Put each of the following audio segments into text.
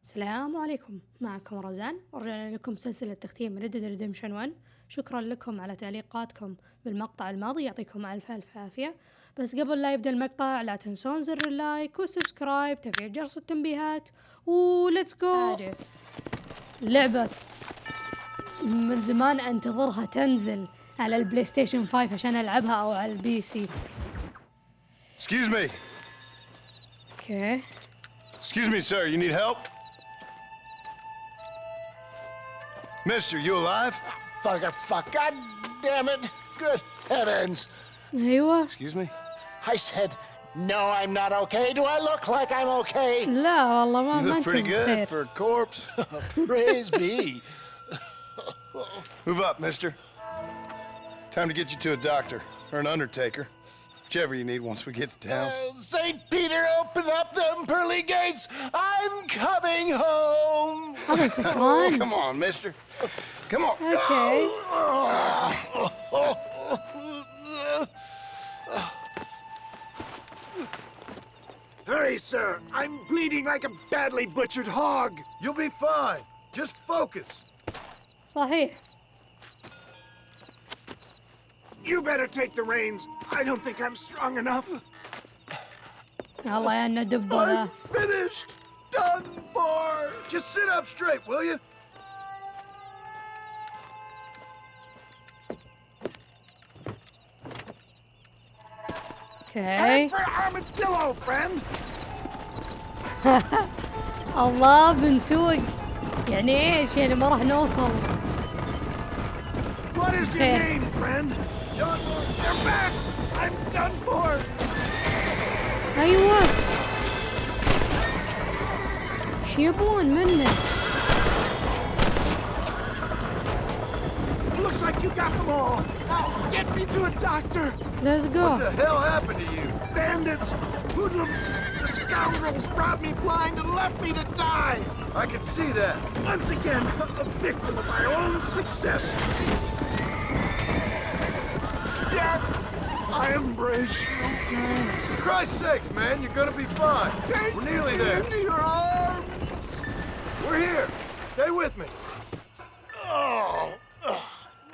السلام عليكم، معكم رزان ورجعنا لكم سلسلة تختيم Red Dead Redemption 1. شكرا لكم على تعليقاتكم بالمقطع الماضي، يعطيكم ألف عافية. بس قبل لا يبدأ المقطع لا تنسون زر اللايك والسبسكرايب، تفعيل جرس التنبيهات، وليتس جو. اللعبة من زمان انتظرها تنزل على البلاي ستيشن 5 عشان ألعبها أو على البي سي. Excuse me. Okay. Excuse me, sir. You need help? Mister, you alive? Fuck. God damn it. Good heavens. أيوة. Excuse me? I said, no, I'm not okay. Do I look like I'm okay? لا والله ما You look أنتم pretty good بخير. for a corpse. Praise be. Move up, mister. Time to get you to a doctor or an undertaker. Whichever you need once we get to town. St. Peter, open up them pearly gates. I'm coming home. هذا سكران. Come on, mister. Come on. Okay. Hurry, sir. I'm bleeding like a badly butchered hog. You'll be fine. Just focus. صحيح. You better take the reins. I don't think I'm strong enough. الله يا إنه دبه ذا. Finished. Done for. Just sit up straight, will you? Okay. For armadillo, friend. الله بنسوق. يعني ايش يعني ما راح نوصل. What is your Okay. name, friend? John. They're back. I'm done for. ايوه. شو يبون منه؟ Looks like you got them all. Now get me to a doctor. Let's What go. the hell happened to you? Bandits, hoodlums, the scoundrels robbed me blind and left me to die. I can see that. Once again, a victim of my own success. Yet, I embrace you. For Christ's sakes, man, you're gonna be fine. We're nearly there. Into your arms. We're here. Stay with me.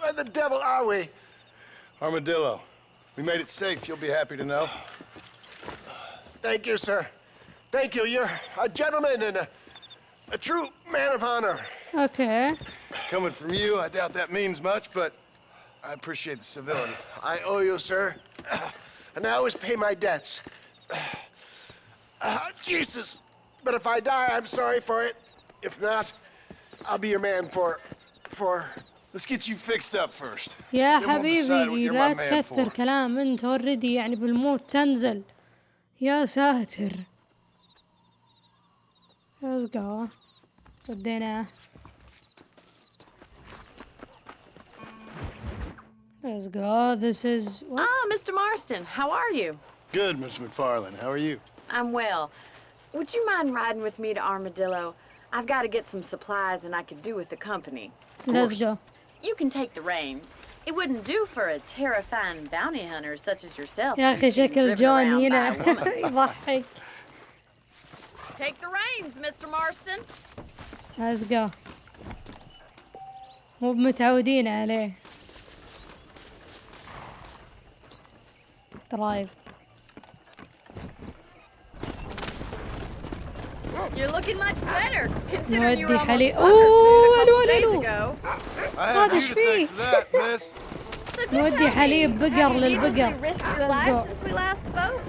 Where the devil are we? Armadillo. We made it safe, you'll be happy to know. Thank you, sir. Thank you. You're a gentleman and a true man of honor. Okay. Coming from you, I doubt that means much, but I appreciate the civility. I owe you, sir. And I always pay my debts. Jesus. But if I die, I'm sorry for it. If not, I'll be your man for... Let's get you fixed up first. يا Then we'll decide what حبيبي you're لا my man تكثر for. كلام، انت اوريدي يعني بالموت تنزل. يا ساتر. Let's go. ودينا. Let's go. This is what? Ah, Mr. Marston, how are you? Good, Miss McFarland. How are you? I'm well. Would you mind riding with me to Armadillo? I've got to get some supplies and I could do with the company. Let's go. You can take the reins. It wouldn't do for a terrifying bounty hunter such as yourself يا to أخي be seen شكل driven جون around هنا by a woman. يضحك. Take the reins, Mr. Marston. Let's go. مو متعودين عليه. درايف. You're looking much better, considering you were نودي almost حليب. buzzard a couple أوه days الو. ago. I have هذا you إيش to فيه؟ thank for that, miss. So do نودي tell me, حليب بقر have you للبقر. needlessly risked your Let's life go. since we last spoke?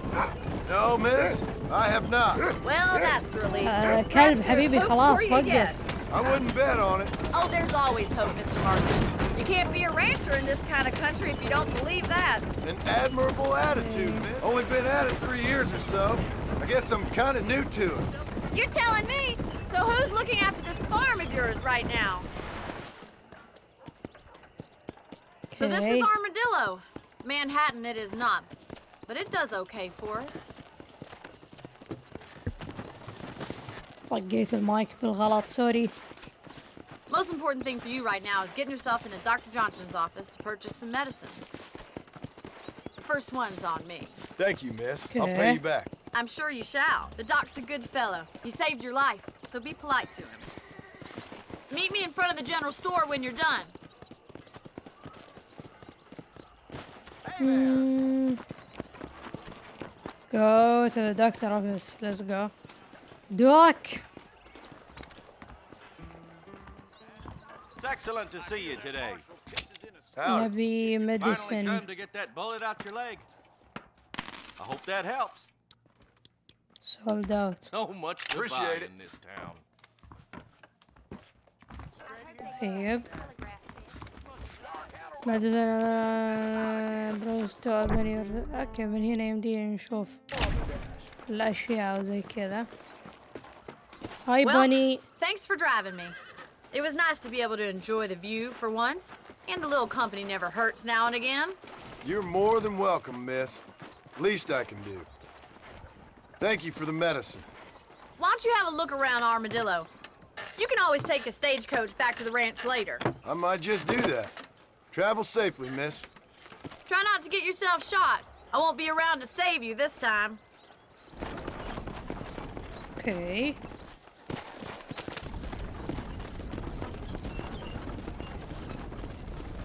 No, miss, I have not. Well, that's relief. كلب حبيبي خلاص وقف. I wouldn't bet on it. Oh, there's always hope, Mr. Marston. You can't be a rancher in this kind of country if you don't believe that. An admirable attitude, miss. Only been at it 3 years or so. I guess I'm kind of new to it. You're telling me? So who's looking after this farm of yours right now? So this is Okay. Armadillo. Manhattan it is not, but it does okay for us. طقيت المايك بالغلط سوري. Most important thing for you right now is getting yourself into Dr. Johnson's office to purchase some medicine. First one's on me. Thank you, miss. I'll Okay. pay you back. I'm sure you shall. The doc's a good fellow. He saved your life. so be polite to him. Meet me in front of the general store when you're done. Go to the doctor office. Let's go. Doc. It's excellent to see you today. نبي Finally medicine. come to get that bullet out your leg. I hope that helps. Sold out. So much to buy Appreciate it. in this town. طيب. بعد بروستو اوكي من هنا يمدينا نشوف الاشياء وزي كذا. هاي بوني. Thanks for driving me. It was nice to be able to enjoy the view for once, and a little company never hurts now and again. You're more than welcome, miss. Least I can do. Thank you for the medicine. Why don't you have a look around Armadillo? You can always take a stagecoach back to the ranch later. I might just do that. Travel safely, miss. Try not to get yourself shot. I won't be around to save you this time. Okay.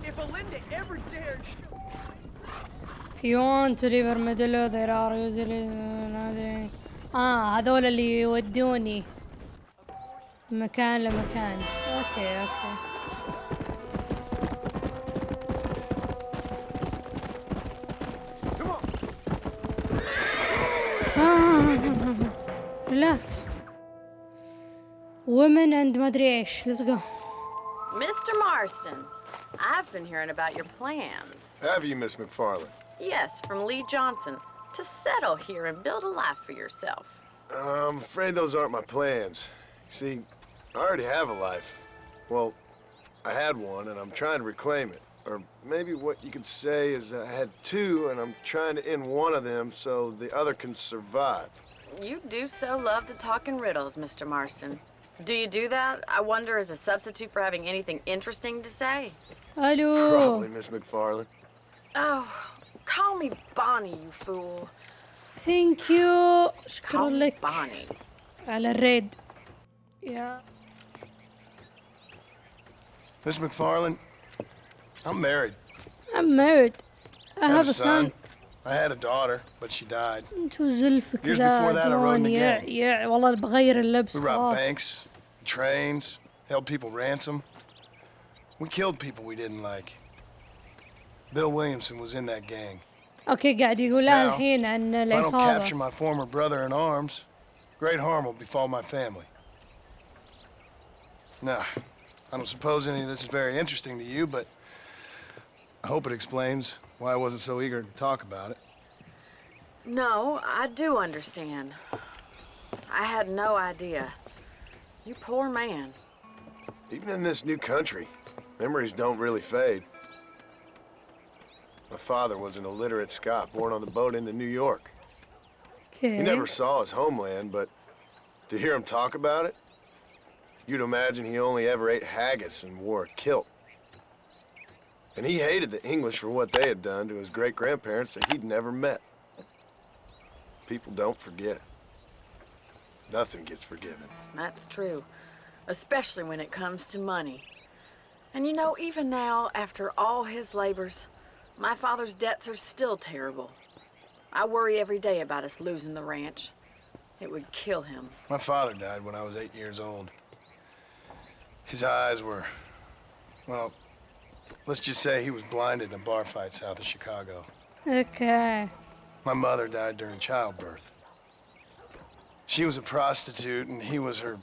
If Alinda ever dared If you want to leave Armadillo, there are usually هذول اللي يودوني من مكان لمكان. اوكي. Relax. Women and ما أدري إيش. Let's go. Mr. Marston, I've been hearing about your plans. Have you, Miss McFarland? Yes, from Lee Johnson, to settle here and build a life for yourself. I'm afraid those aren't my plans. See, I already have a life. Well, I had one, and I'm trying to reclaim it. Or maybe what you could say is I had two, and I'm trying to end one of them so the other can survive. You do so love to talk in riddles, Mr. Marston. Do you do that, I wonder, as a substitute for having anything interesting to say? Hello. Probably, Miss McFarland. Oh, call me Bonnie, you fool. Thank you. Call شكرا me لك Bonnie. على الريد. يا Miss McFarland, I'm married. I'm married. I I have a son. I had a daughter, but she died. انتو زلف Years كذا before that, I rode in the جوان. gang. يا والله بغير اللبس We robbed خلاص. banks, trains, held people ransom. We killed people we didn't like. Bill Williamson was in that gang. اوكي قاعد يقول لها Now, الحين عن If I don't capture العصابة. my former brother in arms, great harm will befall my family. Now, I don't suppose any of this is very interesting to you, but I hope it explains why I wasn't so eager to talk about it. No, I do understand. I had no idea. You poor man. Even in this new country, memories don't really fade. My father was an illiterate Scot born on the boat into New York. He اوكي. never saw his homeland, but to hear him talk about it, you'd imagine he only ever ate haggis and wore a kilt. And he hated the English for what they had done to his great-grandparents that he'd never met. People don't forget. Nothing gets forgiven. That's true, especially when it comes to money. And you know, even now, after all his labors, my father's debts are still terrible. I worry every day about us losing the ranch. It would kill him. My father died when I was 8 years old. His eyes were, well, let's just say he was blinded in a bar fight south of Chicago. اوكي. My mother died during childbirth. She was a prostitute and he was her,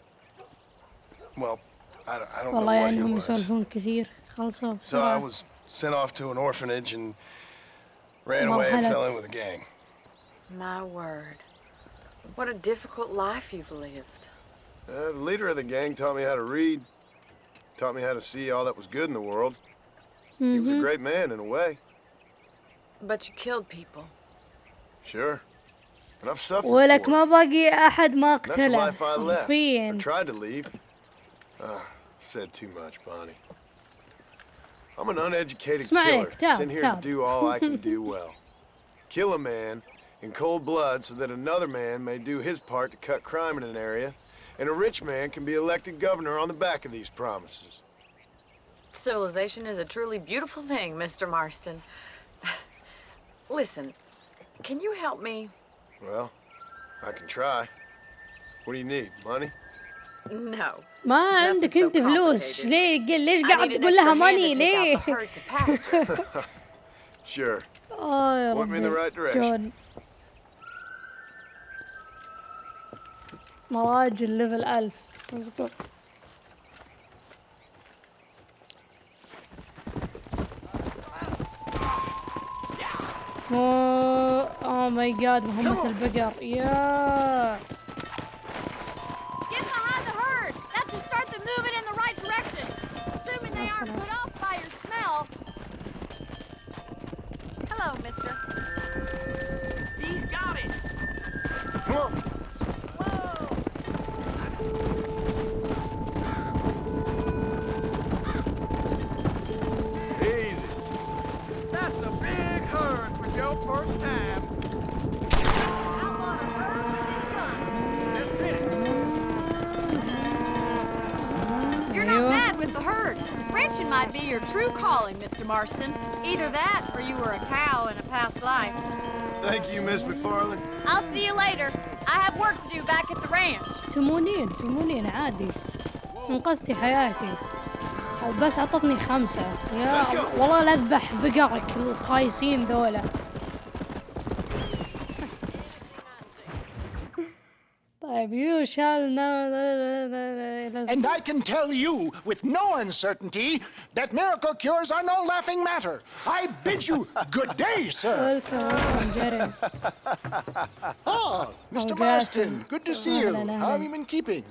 well, I don't know والله what he يعني هم was. يسولفون كثير. خلصوا So I بسرعة. was sent off to an orphanage and ran Well, away and fell highlights. in with a gang. My word. What a difficult life you've lived. The leader of the gang taught me how to read, taught me how to see all that was good in the world. He was a great man in a way, But you killed people. sure. And I've suffered ولك for ما it. باقي أحد ما That's the قتله life I left. I حرفيا. tried to leave. Said too much, Bonnie. I'm an uneducated اسمع killer, لك، تاب، sent here تاب. to do all I can do well. Kill a man in cold blood so that another man may do his part to cut crime in an area, And a rich man can be elected governor on the back of these promises. Civilization is a truly beautiful thing, Mr. Marston. Listen, can you help me? Well, I can try. What do you need? Money? No. ما عندك انت فلوس ليش قاعد تقول لها ماني ليه؟ Sure. يا Point me in the right direction. جون مراجل ليفل 1000 let's go. اوه ماي جاد مهمة البقر يا Get behind the herd. That should start them moving in the right direction. Assuming they aren't put off by your smell. Hello, mister. He's got it. Come on. Easy. That's a big herd for your first time. Just hit it. You're not bad with the herd. Ranching might be your true calling, Mr. Marston. Either that, or you were a cow in a past life. Thank you, Miss McFarland. I'll see you later. I have work to do back at the ranch. تمونين عادي انقذتي حياتي وبس عطتني 5 يا والله لا اذبح بقرك الخايسين ذولا. طيب you shall know. And I can tell you with no uncertainty that miracle cures are no laughing matter. I bid you good day, sir. welcome جرم. Oh, Mr. Marston, good to see you. How have you been keeping?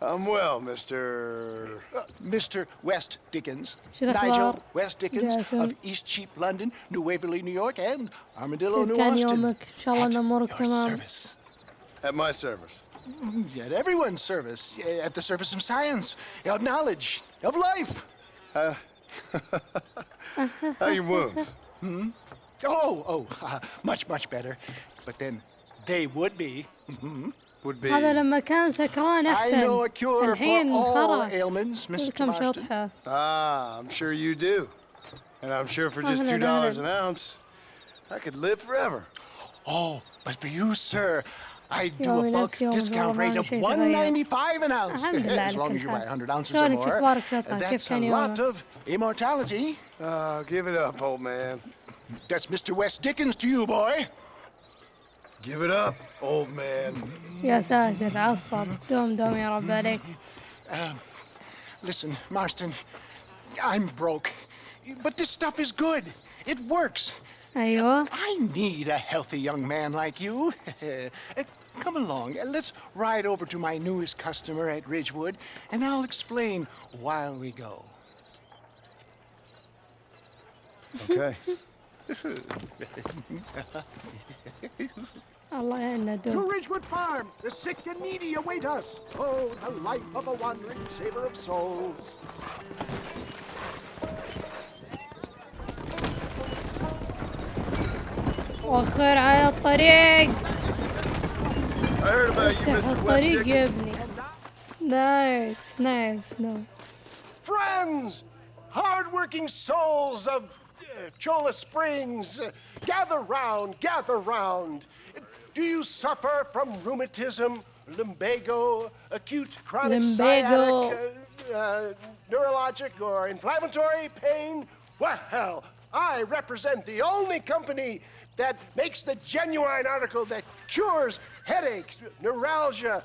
I'm well, Mr. Mr. West Dickens, شو الأخبار؟ Nigel West Dickens جاسم. of East Cheap London, New Waverly, New York, and Armadillo, كيف New كان Austin. يومك؟ إن شاء الله إن أمورك At your تمام. service. At my service. At everyone's service. At the service of science, of knowledge, of life. How are your wounds? Much better. But then they would be. Would be. هذا لما كان سكران I أحسن. know a cure for الحين all خرا. ailments, Mr. كم Marston. شطحة. I'm sure you do. And I'm sure for just أهلاً. $2 an ounce, I could live forever. Oh, but for you, sir, I do a يوميات bulk يوم discount والله rate ما of شيء تغير. $1.95 an ounce. الحمد لله As long على as you كل buy حال. 100 ounces or شلونك more. أخبارك شطحة؟ كيف That's a كان lot يومك؟ of immortality. Give it up, old man. That's Mr. West Dickens to you, boy. Give it up, old man. يا ساتر عصب دوم يا رب عليك. Listen, Marston, I'm broke. But this stuff is good. It works. أيوة. I need a healthy young man like you. Come along and let's ride over to my newest customer at Ridgewood, and I'll explain while we go. Okay. الله يعيننا To دوم. Ridgewood Farm, the sick and needy await us. Oh, the life of a wandering saver of souls. وخر على الطريق. I heard about you, افتح Mr. الطريق West يا Dickens. ابني. نايس نو. Friends, hard-working souls of Cholla Springs, gather round. Do you suffer from rheumatism, lumbago, acute chronic Lumbago. sciatic, neurologic or inflammatory pain? Well, I represent the only company that makes the genuine article that cures headaches, neuralgia,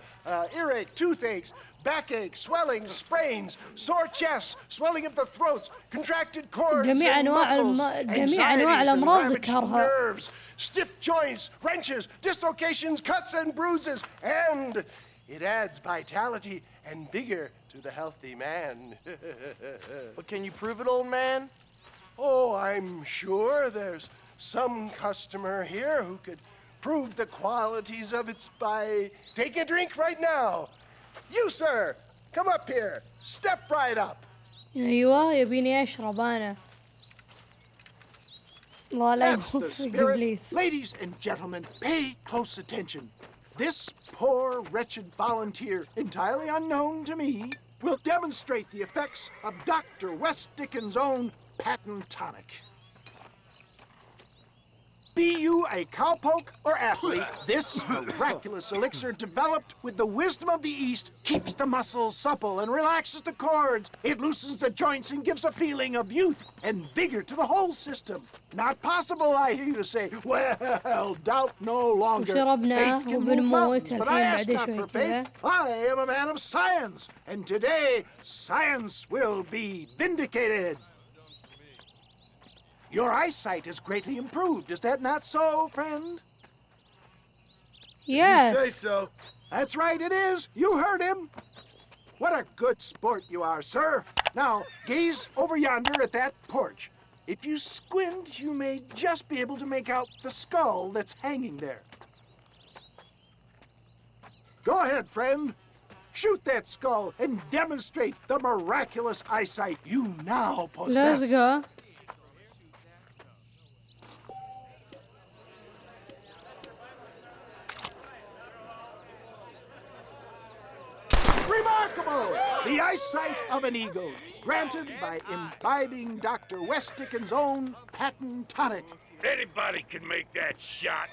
earache, toothaches, backache, swelling, sprains, sore chests, swelling of the throats, contracted cords جميع and أنواع muscles, جميع أنواع anxieties and الأمراض damaged ذكرها. nerves, stiff joints, wrenches, dislocations, cuts and bruises, and it adds vitality and vigor to the healthy man. But can you prove it, old man? Oh, I'm sure there's some customer here who could prove the qualities of it by taking a drink right now. You, sir, come up here. Step right up. أيوة يبيني أشرب أنا. الله لا That's the يوفق spirit. إبليس. Ladies and gentlemen, pay close attention. This poor, wretched volunteer, entirely unknown to me, will demonstrate the effects of Dr. West Dickens' own patent tonic. Be you a cowpoke or athlete, this miraculous elixir developed with the wisdom of the East keeps the muscles supple and relaxes the cords. It loosens the joints and gives a feeling of youth and vigor to the whole system. Not possible, I hear you say. Well, doubt no longer. Faith can move mountains, but I ask not for faith. I am a man of science, and today science will be vindicated. Your eyesight has greatly improved. Is that not so, friend? Yes. You say so. That's right, it is. You heard him. What a good sport you are, sir. Now, gaze over yonder at that porch. If you squint, you may just be able to make out the skull that's hanging there. Go ahead, friend. Shoot that skull and demonstrate the miraculous eyesight you now possess. Let's go. Remarkable! The eyesight of an eagle, granted by imbibing Dr. West Dickens' own patent tonic. Anybody can make that shot.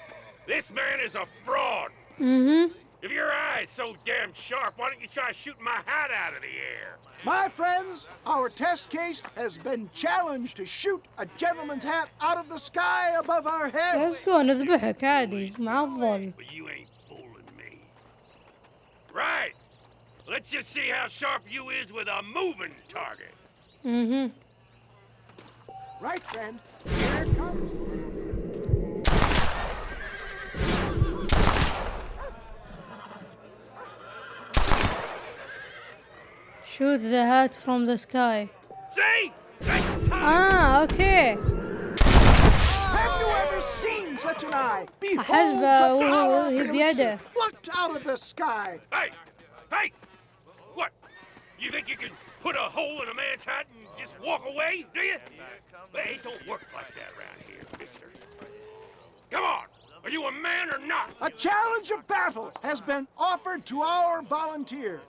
This man is a fraud. Mm-hmm. If your eye's so damn sharp, why don't you try shooting my hat out of the air? My friends, our test case has been challenged to shoot a gentleman's hat out of the sky above our heads. Let's go نذبحك عادي معضل. But you ain't fooling me. Right. Let's just see how sharp you is with a moving target. Mm-hmm. Right, friend. Here it comes. Shoot the hat from the sky. See? Okay. Have you ever seen such an eye? Behold أحسبه the power of وهو the بيده. elixir plucked out of the sky. Hey! Hey! What? You think you can put a hole in a man's hat and just walk away, do you? Well, it don't work like that around here, mister. Come on! Are you a man or not? A challenge of battle has been offered to our volunteer.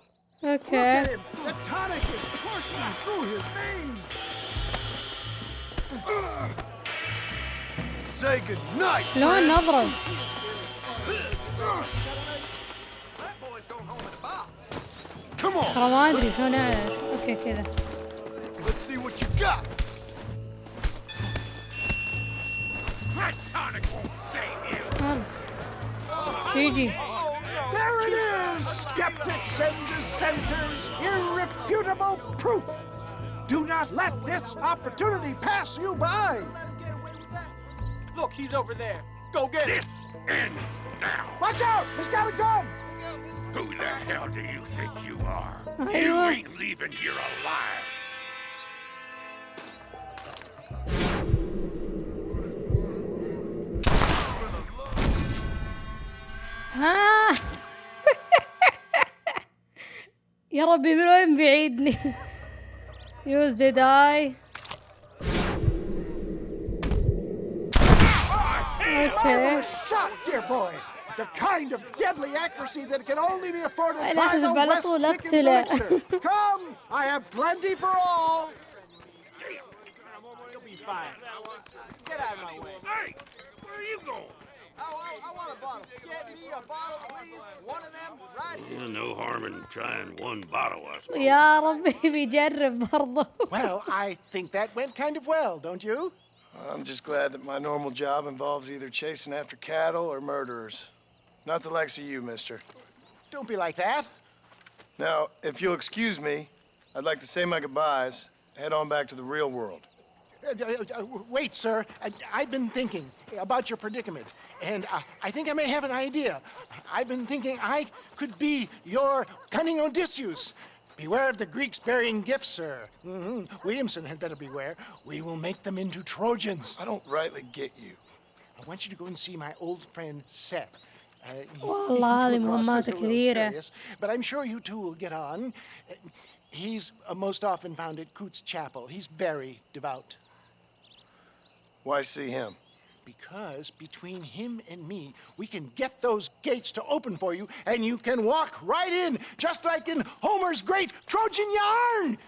Look Okay. at him. The tonic is coursing through his veins. Say goodnight. شلون نضرب؟ Come on. ترى ما أدري شلون أعرف. أوكي كذا. Let's see what you got. That tonic won't save you. جيجي. There it is, skeptics and dissenters, irrefutable proof. Do not let this opportunity pass you by. Look, he's over there. Go get him. This ends now. Watch out, he's got a gun. Who the hell do you think you are? You أيوة. ain't leaving here alive. ها. يا ربي من وين بعيدني؟ Use the die. Okay. Marvelous shot, dear boy. The kind of deadly accuracy that can only be afforded by أنا أحسب the على West طول Dickens أقتله. elixir. Come, I have plenty for all. You'll be fine. Get out of my way. Hey, where are you going? I want a bottle. Get me a bottle, please. One of them, right here. No harm in trying one bottle, I suppose. يا ربي بيجرب برضه. Well, I think that went kind of well, don't you? I'm just glad that my normal job involves either chasing after cattle or murderers. Not the likes of you, mister. Don't be like that. Now, if you'll excuse me, I'd like to say my goodbyes, head on back to the real world. Wait, sir. I've been thinking about your predicament, and I think I may have an idea. I've been thinking I could be your cunning Odysseus. Beware of the Greeks bearing gifts, sir. Williamson had better beware. We will make them into Trojans. I don't rightly get you. I want you to go and see my old friend Sep. والله هذه مهمات كثيرة. But I'm sure you two will get on. He's most often found at Coots Chapel. He's very devout. Why see him? Because between him and me, we can get those gates to open for you, and you can walk right in, just like in Homer's great Trojan yarn!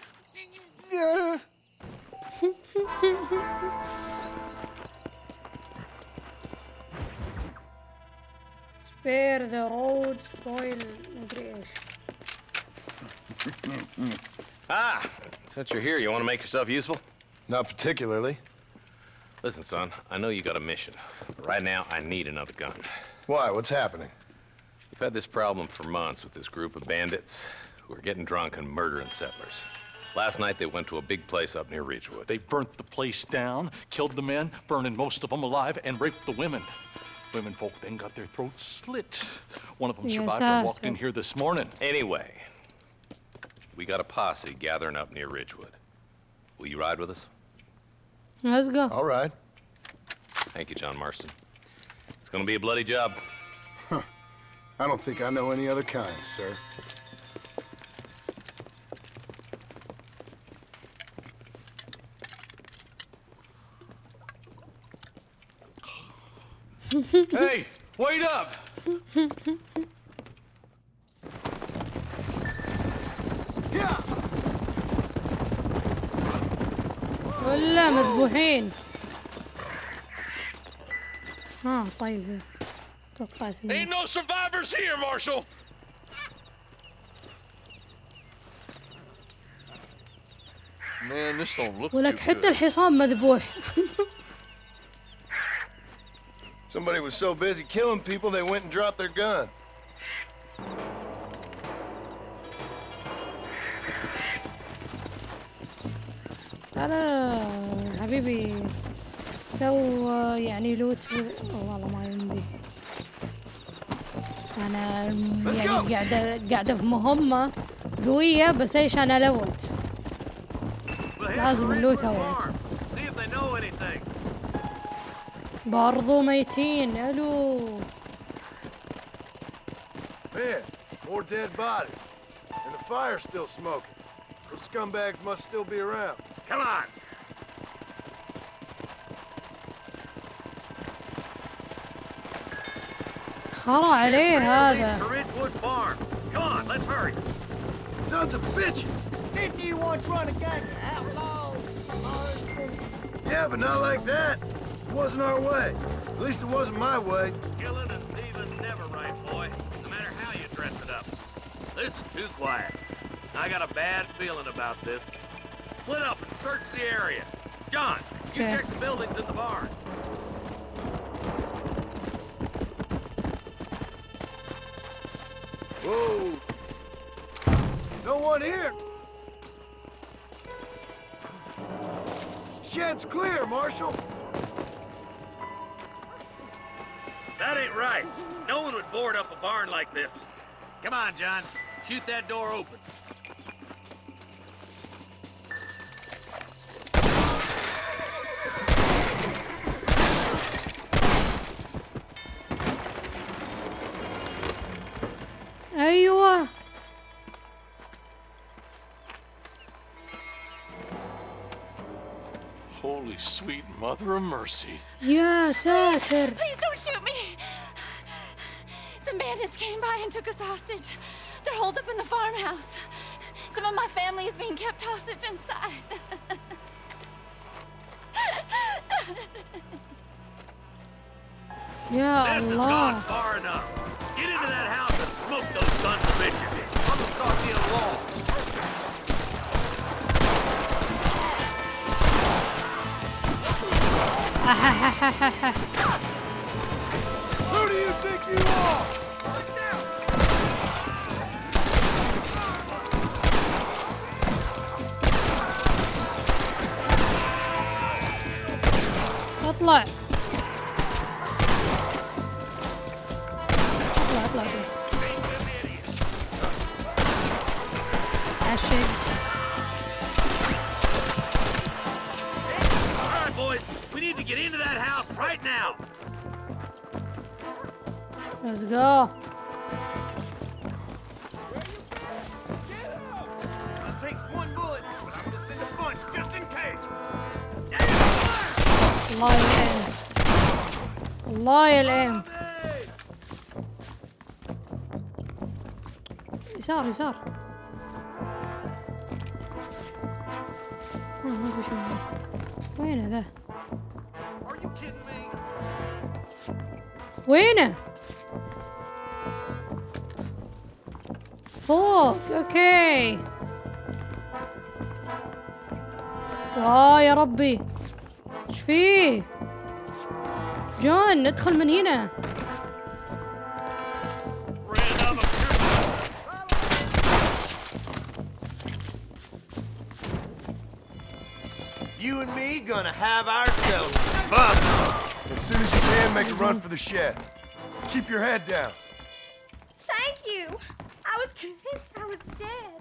Spare the road, spoil مدري ايش. Ah, since you're here, you want to make yourself useful? Not particularly. Listen, son, I know you got a mission, but right now I need another gun. Why? What's happening? We've had this problem for months with this group of bandits who are getting drunk and murdering settlers. Last night they went to a big place up near Ridgewood. They burnt the place down, killed the men, burning most of them alive, and raped the women. Women folk then got their throats slit. One of them survived and walked in here this morning. Anyway, we got a posse gathering up near Ridgewood. Will you ride with us? Let's go. All right. Thank you, John Marston. It's gonna be a bloody job. Huh. I don't think I know any other kind, sir. Hey, wait up! Yeah. ولا مذبوحين. طيب. توقعت Ain't no survivors here, Marshal. Man, this don't look ولك too حتى good. الحصان مذبوح. Somebody was so busy killing people, they went and dropped their gun. لا حبيبي سو يعني لوت والله ما يمدي. انا يعني قاعده في مهمه قويه بس ايش انا لوت لازم اللوت اول. برضو ميتين. الو Man, more dead bodies. And the fire's still smoking. Those scumbags must still be around. Come on. خرا عليه هذا. Come on, let's hurry. Sons of bitches! Didn't you once run a gang of outlaws? Yeah, but not like that. It wasn't our way. At least it wasn't my way. Killing and thieving never right, boy. No matter how you dress it up. Listen, too quiet. I got a bad feeling about this. Split up and search the area. John, you check the buildings in the barn. Whoa! No one here! Shed's clear, Marshal! That ain't right. No one would board up a barn like this. Come on, John. Shoot that door open. ايوه Holy sweet mother of mercy. يا ساتر. Please don't shoot me. Some bandits came by and took us hostage. They're holed up in the farmhouse. Some of my family is being kept hostage inside. يا This has الله. gone far enough. Get into that house and smoke those sons of bitches. I'm gonna start the alarm. Who do you think you are? اطلع اطلع عشق. All right, boys. We need to get into that house right now. Let's go. Just take one bullet, but I'm gonna send a bunch just in case. الله يعين. الله يا الايم. يسار يسار. ما في شيء. وين ذا؟ وينه؟ فوق. اوكي. يا ربي ايش فيه؟ جون ندخل من هنا. You and me gonna have ourselves fun. As soon as you can, make a run for the shed. Keep your head down. Thank you. I was convinced I was dead.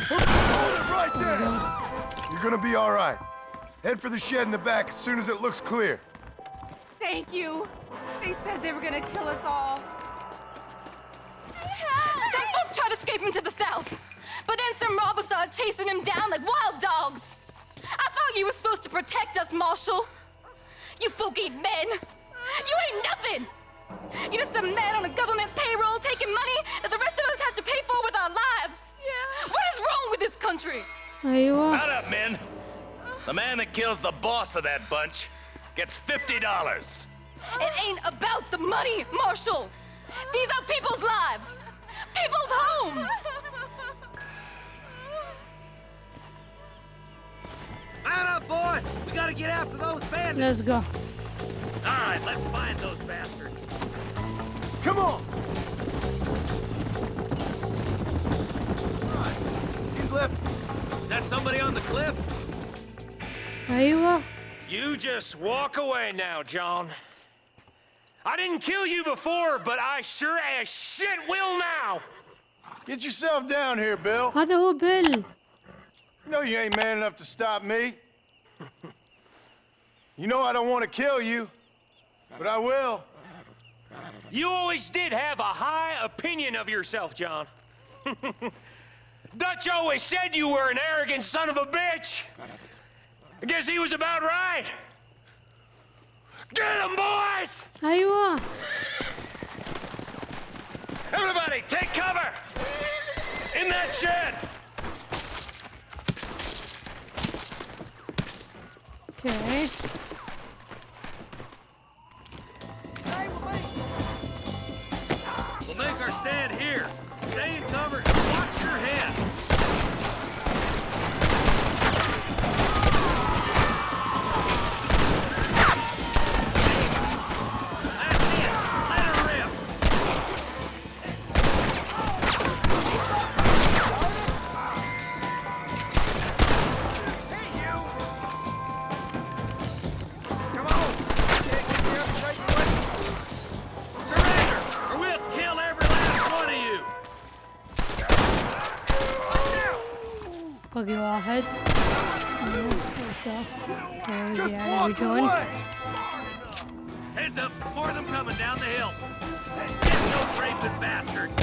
Hold it right there. You're gonna be all right. Head for the shed in the back as soon as it looks clear. Thank you. They said they were gonna kill us all. Some folk tried escaping to the south, but then some robbers started chasing him down like wild dogs. I thought you were supposed to protect us, Marshal. You folk ain't men. You ain't nothing. You're just some man on a government payroll taking money that the rest of us have to pay for with our lives. Yeah. What is wrong with this country? Shut up, men. The man that kills the boss of that bunch gets $50. It ain't about the money, Marshal. These are people's lives, people's homes. Man up, boy! We gotta get after those bandits. Let's go. All right, let's find those bastards. Come on! He's left. Is that somebody on the cliff? أيوة. You just walk away now, John. I didn't kill you before, but I sure as shit will now. Get yourself down here, Bill. هذا هو بيل. You know you ain't man enough to stop me. You know I don't want to kill you, but I will. You always did have a high opinion of yourself, John. Dutch always said you were an arrogant son of a bitch. I guess he was about right. Get him, boys! أيوة. Everybody, take cover! In that shed! Okay. We'll make our stand here. Stay in cover and watch your head. باقي واحد. Heads up, more of them coming down the hill. Get no raping bastards.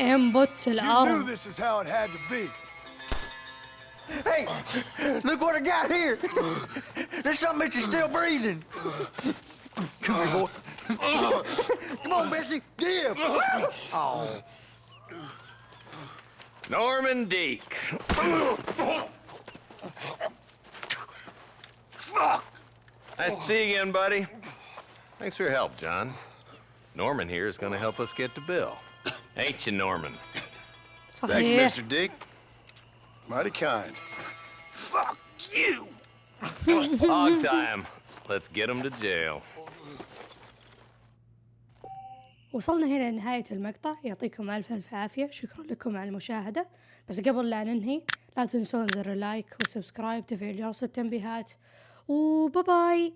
انبت الارض. You knew this is how it had to be. Hey, look what I got here. There's something that you're still breathing. Come here, boy. Come on, Bessie, give. Oh. Norman Deek. Fuck! Nice to see you again, buddy. Thanks for your help, John. Norman here is going to help us get to Bill. Ain't you, Norman? Thank you, Mr. Deek. Mighty kind. Fuck you! Hog time. Let's get him to jail. وصلنا هنا لنهاية المقطع، يعطيكم ألف عافية، شكرا لكم على المشاهدة. بس قبل لا ننهي لا تنسون زر اللايك والسبسكرايب، تفعيل جرس التنبيهات، وباي.